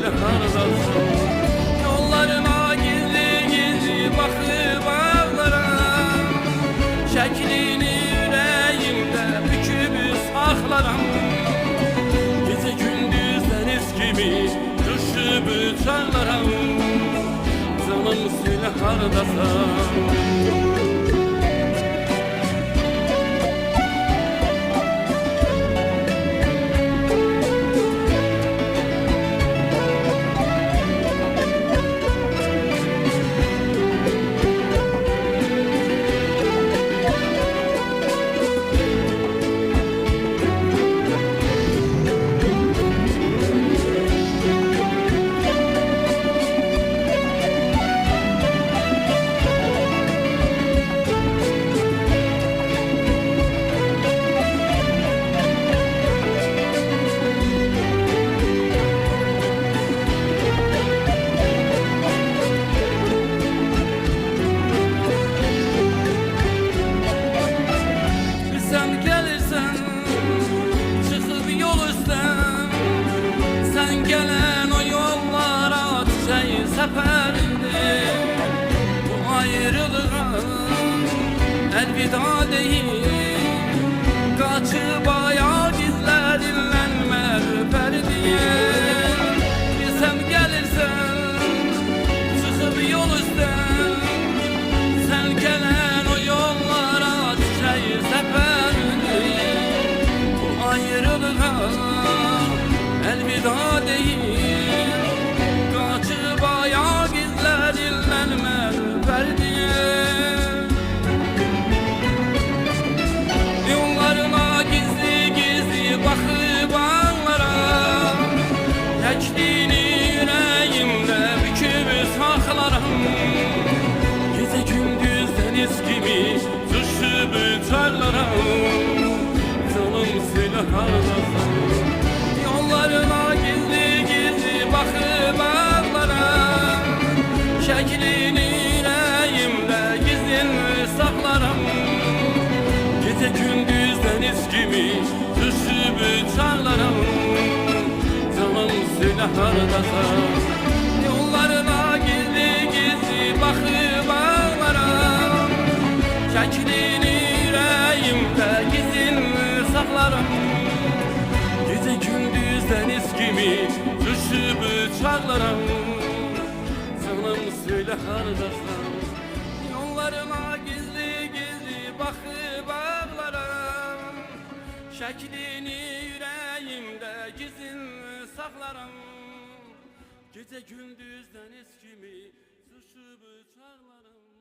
söyle haradasın. Yollarına gizli gizli bakıp ağlara, şeklini yüreğimde büküp saklaram. Gece gündüz deniz gibi düşüp uçarlaram. Canım söyle haradasın. Gelen o yollara düşeyin seferinde, bu ayrılığa elveda değil. Kaçıp ayak izler dinlenme ürperdiye. Bilsem gelirsen çıkıp yol üstten, sen gelen o yollara düşeyin seferinde, bu ayrılığa elveda değil. Kaçıp ayak izler dinlenme ürperdiye. Yollarına gizli gizli bakıp ağlara, tekliğini yüreğimde büküp saklaram. Gece gündüz deniz gibi düşüp uçarlaram. Canım söyle haradasın. Yollarına gizli gizli bakıp ağlara, şeklini yüreğimde gizli saklaram. Gece gündüz deniz gibi düşüp uçarlaram. Canım söyle haradasın. Yollarına gizli gizli bakıp ağlara, şeklini yüreğimde gizli saklaram. Gece gündüz deniz gibi düşüp uçarlaram. Canım söyle haradasın. Yollarına gizli gizli bakıp ağlarım, şeklini yüreğimde gizli saklaram. Gece gündüz deniz gibi düşüp uçarlaram.